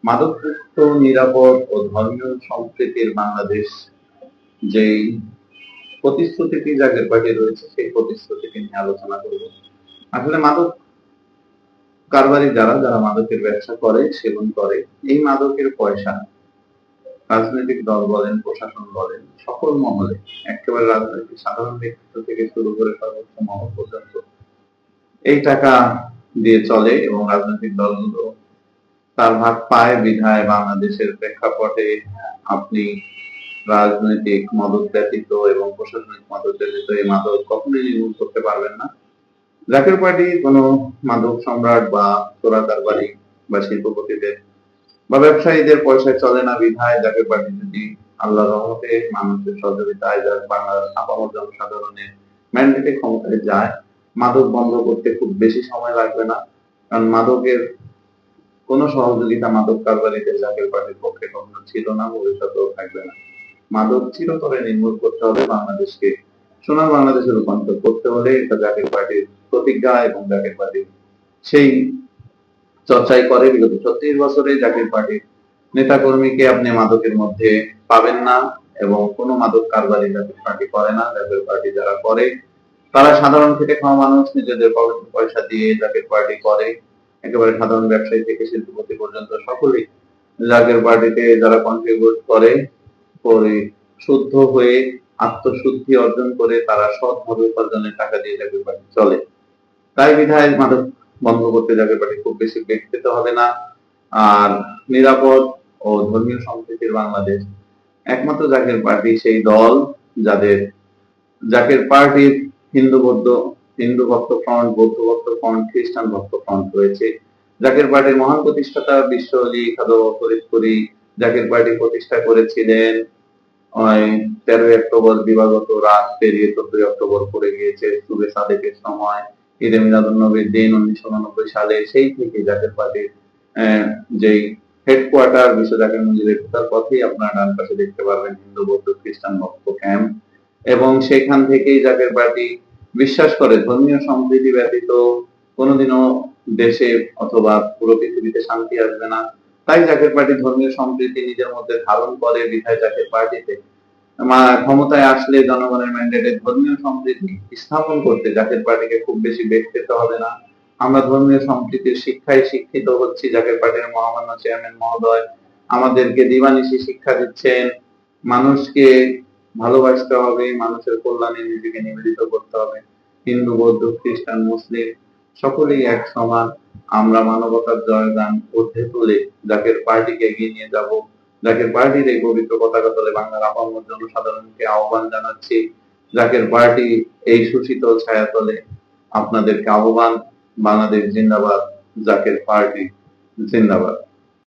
মাদকমুক্ত, নিরাপদ ও ধর্মীয় সম্প্রীতির বাংলাদেশ যেই প্রতিশ্রুতিটি জাকের পার্টি রয়েছে সেই প্রতিশ্রুতিটি নিয়ে আলোচনা করব। আসলে মাদক কারবারি যারা যারা মাদকের ব্যবসা করে, সেবন করে, এই মাদকের পয়সা রাজনৈতিক দল বলেন, প্রশাসন বলেন, সকল মহলে, একেবারে রাজনৈতিক সাধারণ ব্যক্তিত্ব থেকে শুরু করে সর্বোচ্চ মহল পর্যন্ত এই টাকা দিয়ে চলে এবং রাজনৈতিক দলগুলো তার ভাগ পায়। বিধায় বাংলাদেশের প্রেক্ষাপটে আপনি রাজনৈতিক মদত ব্যতীত এবং প্রশাসনিক মদত ব্যতীত এই মাদক কখনোই নির্মূল করতে পারবেন না। জাকের পার্টি কোনো মাদক সম্রাট বা চোরা কারবারি বা শিল্পপতিদের বা ব্যবসায়ীদের পয়সায় চলে না। বিধায় জাকের পার্টি যদি আল্লাহর রহমতে মানুষের সহযোগিতায় বাংলার আপামর জনসাধারণের ম্যান্ডেটে ক্ষমতায় যায়, মাদক বন্ধ করতে খুব বেশি সময় লাগবে না। কারণ মাদকের কোন সহযোগিতা মাদক কারবারিদের জাকের পার্টির পক্ষে কখনো ছিল না, ভবিষ্যতেও থাকবে না। মাদক চিরতরে নির্মূল করতে হবে, বাংলাদেশকে সোনার বাংলাদেশে রূপান্তর করতে হলে এটা জাকের পার্টির প্রতিজ্ঞা এবং জাকের পার্টি সেই চর্চাই করে। বিগত 36 বছরে জাকের পার্টির নেতা কর্মীকে আপনি মাদকের মধ্যে পাবেন না এবং কোনো মাদক কারবারি জাকের পার্টি করে না। জাকের পার্টি যারা করে তারা সাধারণ খেটে খাওয়া মানুষ, নিজেদের পয়সা দিয়ে জাকের পার্টি করে। একেবারে সাধারণ ব্যবসায়ী থেকে শিল্পপতি পর্যন্ত সকলেই জাকের পার্টিতে যারা কন্ট্রিবিউট করে শুদ্ধ হয়ে আত্মশুদ্ধি অর্জন করে তারা সৎভাবে উপার্জনের টাকা দিয়ে জাকের পার্টি চলে। তাই বিধায় মাদক বন্ধ করতে জাকের পার্টি খুব বেশি বেগ পেতে হবে না। আর নিরাপদ ও ধর্মীয় সম্প্রীতির বাংলাদেশ একমাত্র জাকের পার্টি সেই দল যাদের জাকের পার্টির হিন্দু ভক্ত ফ্রন্ট, বৌদ্ধ ভক্ত ফ্রন্ট, খ্রিস্টান ভক্ত ফ্রন্ট রয়েছে। জাকের পার্টির মহান প্রতিষ্ঠাতা বিশ্ব আলী খাদর ফরিদপুরি জাকের পার্টি প্রতিষ্ঠা করেছিলেন 13 অক্টোবর। দিবাগত রাত পেরিয়ে 14 অক্টোবর পড়ে গিয়েছে, শুভে সাদেকের সময়, ঈদে মিলাদুন্নবীর দিন 1989 সালে। সেই থেকে জাকের পার্টির যেই হেডকোয়ার্টার বিশ্ব জাকের মন্দিরের ঢোকার পথেই আপনারা ডান পাশে দেখতে পারবেন হিন্দু বৌদ্ধ খ্রিস্টান ভক্ত ক্যাম্প। এবং সেখান থেকেই জাকের পার্টি বিশ্বাস করে ধর্মীয় সম্প্রীতি ব্যতীত কোনোদিনও দেশে অথবা পুরো পৃথিবীতে শান্তি আসবে না। তাই জাকের পার্টি ধর্মীয় সম্প্রীতি নিজের মধ্যে ধারণ করে। বিধায় জাকের পার্টিতে ক্ষমতায় আসলে জনগণের ম্যান্ডেটে ধর্মীয় সম্প্রীতি স্থাপন করতে জাকের পার্টিকে খুব বেশি বেগ পেতে হবে না। আমরা ধর্মীয় সম্প্রীতির শিক্ষায় শিক্ষিত হচ্ছি। জাকের পার্টির মহামান্য চেয়ারম্যান মহোদয় আমাদেরকে দিবানিশি শিক্ষা দিচ্ছেন, মানুষকে ভালোবাসতে হবে, মানুষের কল্যাণে নিজেকে নিবেদিত করতে হবে। হিন্দু বৌদ্ধ খ্রিস্টান মুসলিম সকলেই এক সমান। আমরা মানবতার জয়গান ঊর্ধ্বে তুলে জাকের পার্টিকে এগিয়ে নিয়ে যাব। জাকের পার্টির এই পবিত্র পতাকা তলে বাংলার আপামর জনসাধারণকে আহ্বান জানাচ্ছি। জাকের পার্টি এই সুশীতল ছায়া তলে আপনাদেরকে আহ্বান। বাংলাদেশ জিন্দাবাদ, জাকের পার্টি জিন্দাবাদ।